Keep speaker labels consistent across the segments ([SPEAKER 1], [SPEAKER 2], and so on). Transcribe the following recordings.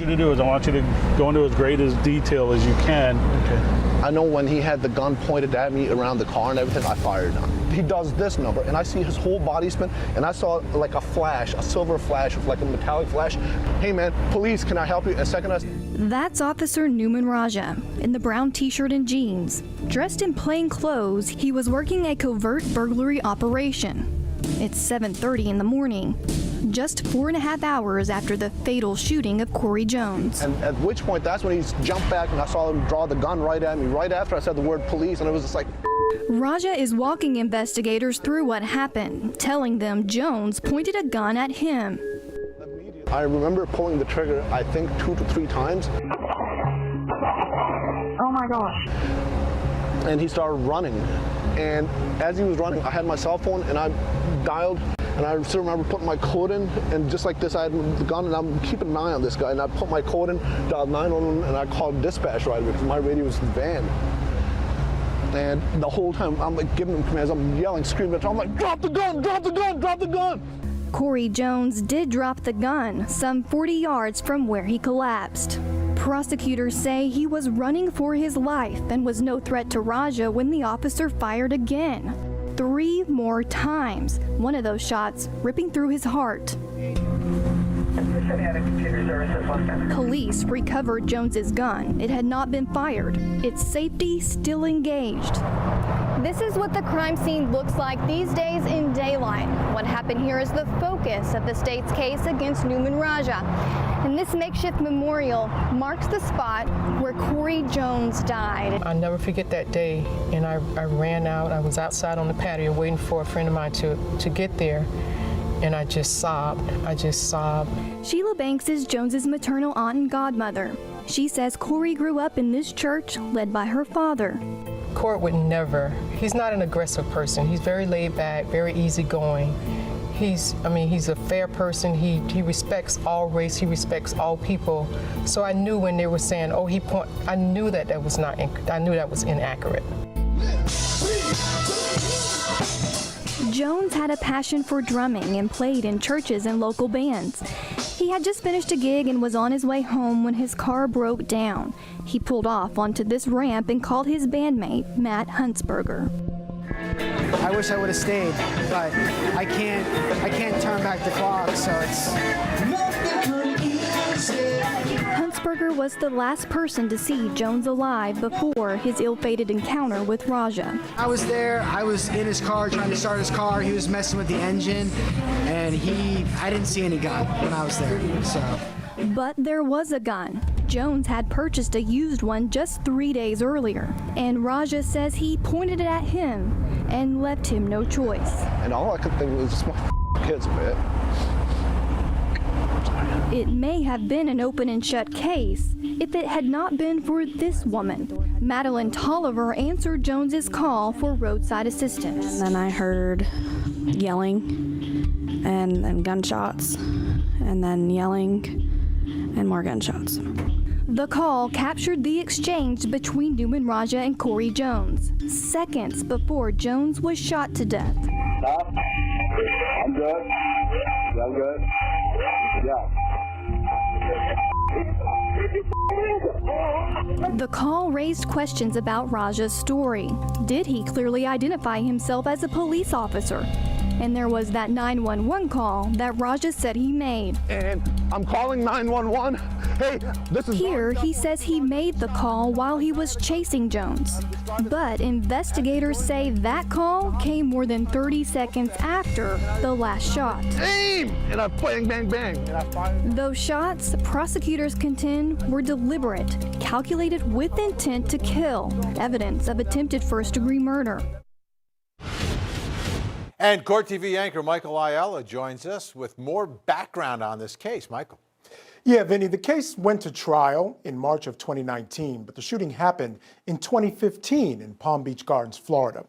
[SPEAKER 1] you to do is I want you to go into as great as detail as you can.
[SPEAKER 2] Okay. I know when he had the gun pointed at me around the car and everything, I fired on him. He does this number, and I see his whole body spin, and I saw like a flash, a silver flash with like a metallic flash. Hey man, police, can I help you? A second.
[SPEAKER 3] That's Officer Nouman Raja in the brown t-shirt and jeans. Dressed in plain clothes, he was working a covert burglary operation. It's 7:30 in the morning, just 4.5 hours after the fatal shooting of Corey Jones.
[SPEAKER 2] And at which point, that's when he jumped back and I saw him draw the gun right at me, right after I said the word police, and it was just like...
[SPEAKER 3] Raja is walking investigators through what happened, telling them Jones pointed a gun at him.
[SPEAKER 2] I remember pulling the trigger, I think 2 to 3 times.
[SPEAKER 4] Oh my gosh.
[SPEAKER 2] And he started running. And as he was running, I had my cell phone and I dialed, and I still remember putting my code in, and just like this, I had the gun, and I'm keeping an eye on this guy, and I put my code in, dialed 911, and I called dispatch right away because my radio was in the van. And the whole time, I'm like giving them commands, I'm yelling, screaming at them, I'm like, drop the gun, drop the gun, drop the gun!
[SPEAKER 3] Corey Jones did drop the gun some 40 yards from where he collapsed. Prosecutors say he was running for his life and was no threat to Raja when the officer fired again. 3 more times, one of those shots ripping through his heart. Police recovered Jones's gun. It had not been fired. Its safety still engaged. This is what the crime scene looks like these days in daylight. What happened here is the focus of the state's case against Nouman Raja. And this makeshift memorial marks the spot where Corey Jones died.
[SPEAKER 5] I'll never forget that day, and I ran out. I was outside on the patio waiting for a friend of mine to get there, and I just sobbed. I just sobbed.
[SPEAKER 3] Sheila Banks is Jones's maternal aunt and godmother. She says Corey grew up in this church led by her father.
[SPEAKER 5] Corey would never, he's not an aggressive person. He's very laid back, very easygoing. He's a fair person. He respects all race. He respects all people. So I knew when they were saying, "Oh, I knew that was not. I knew that was inaccurate."
[SPEAKER 3] Jones had a passion for drumming and played in churches and local bands. He had just finished a gig and was on his way home when his car broke down. He pulled off onto this ramp and called his bandmate, Matt Huntsberger.
[SPEAKER 6] I wish I would have stayed, but I can't turn back the clock, so it's...
[SPEAKER 3] Huntsberger was the last person to see Jones alive before his ill-fated encounter with Raja.
[SPEAKER 6] I was there, I was in his car trying to start his car, he was messing with the engine, and I didn't see any gun when I was there, so...
[SPEAKER 3] But there was a gun. Jones had purchased a used one just 3 days earlier, and Raja says he pointed it at him and left him no choice.
[SPEAKER 2] And all I could think was just my kids, man.
[SPEAKER 3] It may have been an open and shut case if it had not been for this woman. Madeline Tolliver answered Jones's call for roadside assistance.
[SPEAKER 7] And then I heard yelling and gunshots, and then yelling and more gunshots.
[SPEAKER 3] The call captured the exchange between Nouman Raja and Corey Jones, seconds before Jones was shot to death.
[SPEAKER 8] Stop. I'm good. Yeah, I'm good. Yeah.
[SPEAKER 3] The call raised questions about Raja's story. Did he clearly identify himself as a police officer? And there was that 911 call that Raja said he made.
[SPEAKER 2] And I'm calling 911. Hey, this is...
[SPEAKER 3] Here, he says he made the call while he was chasing Jones. But investigators say that call came more than 30 seconds after the last shot.
[SPEAKER 2] Aim! And I bang, bang, bang. And I fired.
[SPEAKER 3] Those shots, prosecutors contend, were deliberate, calculated with intent to kill, evidence of attempted first-degree murder.
[SPEAKER 9] And Court TV anchor Michael Ayala joins us with more background on this case. Michael.
[SPEAKER 10] Yeah, Vinny, the case went to trial in March of 2019, but the shooting happened in 2015 in Palm Beach Gardens, Florida.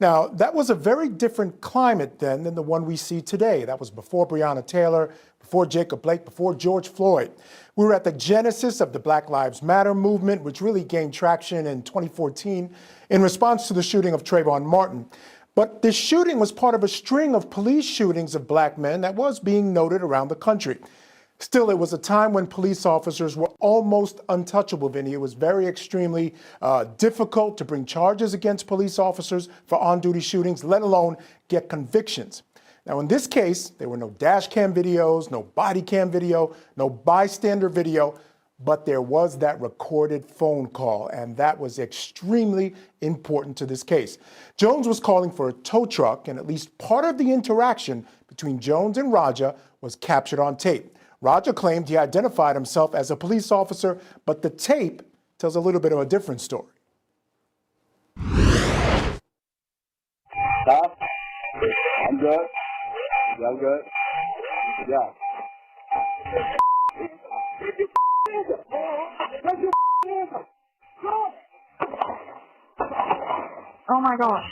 [SPEAKER 10] Now, that was a very different climate then than the one we see today. That was before Breonna Taylor, before Jacob Blake, before George Floyd. We were at the genesis of the Black Lives Matter movement, which really gained traction in 2014 in response to the shooting of Trayvon Martin. But this shooting was part of a string of police shootings of black men that was being noted around the country. Still, it was a time when police officers were almost untouchable, Vinny. It was very extremely difficult to bring charges against police officers for on-duty shootings, let alone get convictions. Now, in this case, there were no dash cam videos, no body cam video, no bystander video, but there was that recorded phone call, and that was extremely important to this case. Jones was calling for a tow truck, and at least part of the interaction between Jones and Raja was captured on tape. Raja claimed he identified himself as a police officer, but the tape tells a little bit of a different story.
[SPEAKER 8] Stop. I'm good. Yeah, I'm good. Yeah.
[SPEAKER 4] Oh my gosh.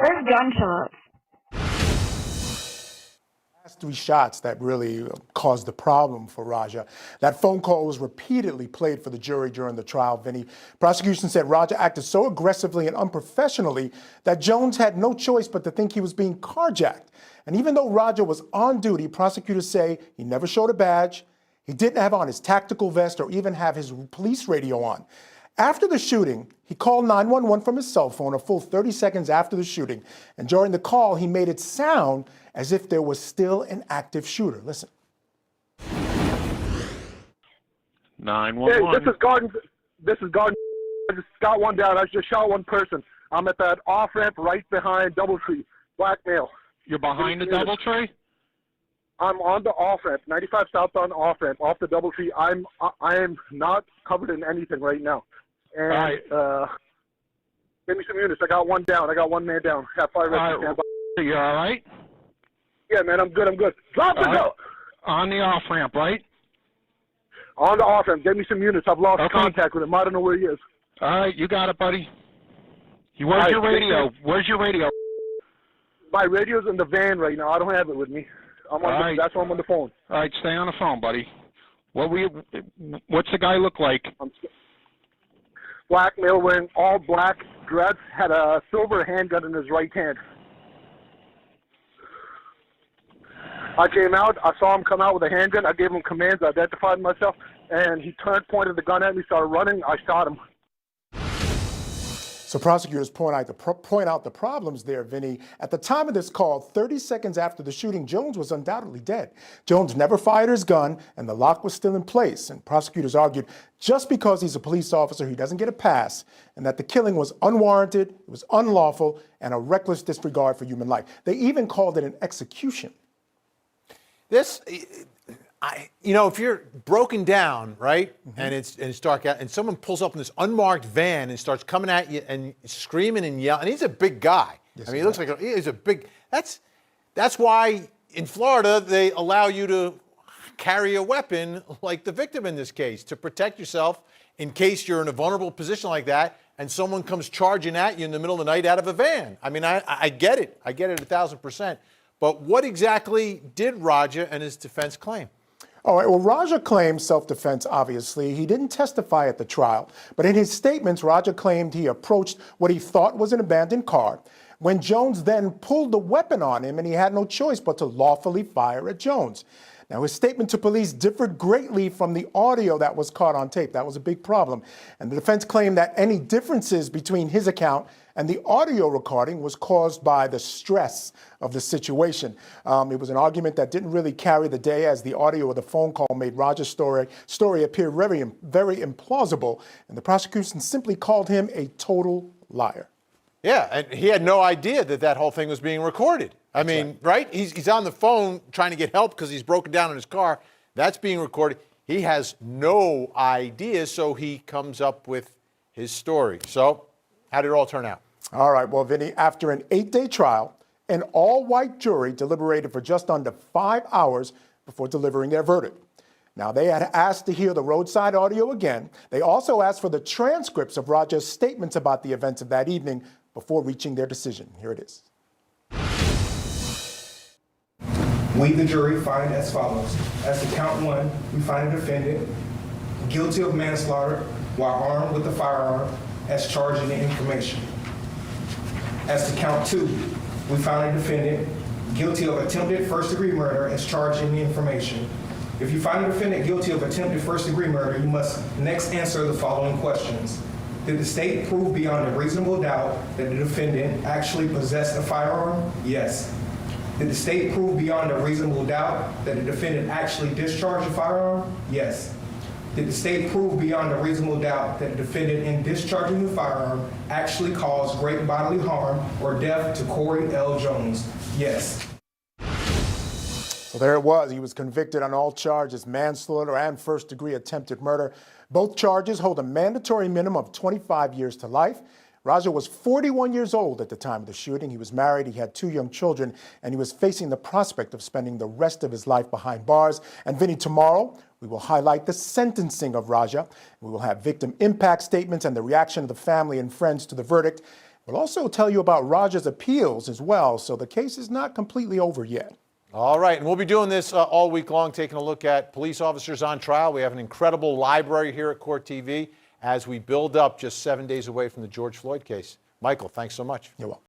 [SPEAKER 4] There's gunshots.
[SPEAKER 10] Last 3 shots that really caused the problem for Raja. That phone call was repeatedly played for the jury during the trial, Vinny. Prosecution said Raja acted so aggressively and unprofessionally that Jones had no choice but to think he was being carjacked. And even though Raja was on duty, prosecutors say he never showed a badge, he didn't have on his tactical vest or even have his police radio on. After the shooting, he called 911 from his cell phone a full 30 seconds after the shooting. And during the call, he made it sound as if there was still an active shooter. Listen.
[SPEAKER 11] 911.
[SPEAKER 12] Hey, this is Garden. I just got one down. I just shot one person. I'm at that off ramp right behind Doubletree. Black male.
[SPEAKER 11] You're behind the Doubletree?
[SPEAKER 12] I'm on the off ramp, 95 southbound off ramp, off the Doubletree. I am not covered in anything right now. And give me some units. I got one down. I got one man down. Have 5 ready to stand by.
[SPEAKER 11] You all right?
[SPEAKER 12] Yeah, man, I'm good. Drop the gun.
[SPEAKER 11] On the off ramp, right?
[SPEAKER 12] On the off ramp. Give me some units. I've lost contact with him. I don't know where he is.
[SPEAKER 11] All right, you got it, buddy. Where's your radio? Where's your radio?
[SPEAKER 12] My radio's in the van right now. I don't have it with me. That's why I'm on the phone.
[SPEAKER 11] All right, stay on the phone, buddy. What's the guy look like?
[SPEAKER 12] Black male wearing all black dress, had a silver handgun in his right hand. I came out, I saw him come out with a handgun, I gave him commands, I identified myself, and he turned, pointed the gun at me, started running, I shot him.
[SPEAKER 10] So prosecutors point out the problems there, Vinny. At the time of this call, 30 seconds after the shooting, Jones was undoubtedly dead. Jones never fired his gun, and the lock was still in place. And prosecutors argued just because he's a police officer, he doesn't get a pass, and that the killing was unwarranted, it was unlawful, and a reckless disregard for human life. They even called it an execution.
[SPEAKER 9] If you're broken down, right, and it's dark out, and someone pulls up in this unmarked van and starts coming at you and screaming and yelling, and he's a big guy.
[SPEAKER 10] Yes,
[SPEAKER 9] he looks like he's a big. That's why in Florida they allow you to carry a weapon like the victim in this case to protect yourself in case you're in a vulnerable position like that and someone comes charging at you in the middle of the night out of a van. I mean, I get it. I get it 1,000%. But what exactly did Raja and his defense claim?
[SPEAKER 10] All right, well, Raja claimed self-defense, obviously. He didn't testify at the trial, but in his statements, Raja claimed he approached what he thought was an abandoned car when Jones then pulled the weapon on him and he had no choice but to lawfully fire at Jones. Now, his statement to police differed greatly from the audio that was caught on tape. That was a big problem. And the defense claimed that any differences between his account and the audio recording was caused by the stress of the situation. It was an argument that didn't really carry the day, as the audio of the phone call made Raja's story appear very, very implausible. And the prosecution simply called him a total liar.
[SPEAKER 9] Yeah, and he had no idea that whole thing was being recorded. I mean, right? He's on the phone trying to get help because he's broken down in his car. That's being recorded. He has no idea, so he comes up with his story. So how did it all turn out?
[SPEAKER 10] All right, well, Vinny, after an 8-day trial, an all-white jury deliberated for just under 5 hours before delivering their verdict. Now, they had asked to hear the roadside audio again. They also asked for the transcripts of Raja's statements about the events of that evening before reaching their decision. Here it is.
[SPEAKER 13] We, the jury, find as follows. As to count 1, we find a defendant guilty of manslaughter while armed with a firearm as charged in the information. As to count 2, we found a defendant guilty of attempted first-degree murder as charged in the information. If you find a defendant guilty of attempted first-degree murder, you must next answer the following questions. Did the state prove beyond a reasonable doubt that the defendant actually possessed a firearm? Yes. Did the state prove beyond a reasonable doubt that the defendant actually discharged a firearm? Yes. Did the state prove beyond a reasonable doubt that the defendant in discharging the firearm actually caused great bodily harm or death to Corey L. Jones? Yes.
[SPEAKER 10] So there it was. He was convicted on all charges, manslaughter and first-degree attempted murder. Both charges hold a mandatory minimum of 25 years to life. Raja was 41 years old at the time of the shooting. He was married, he had 2 young children, and he was facing the prospect of spending the rest of his life behind bars. And Vinny, tomorrow, we will highlight the sentencing of Raja. We will have victim impact statements and the reaction of the family and friends to the verdict. We'll also tell you about Raja's appeals as well, so the case is not completely over yet.
[SPEAKER 9] All right, and we'll be doing this all week long, taking a look at police officers on trial. We have an incredible library here at Court TV as we build up just 7 days away from the George Floyd case. Michael, thanks so much.
[SPEAKER 10] You're welcome.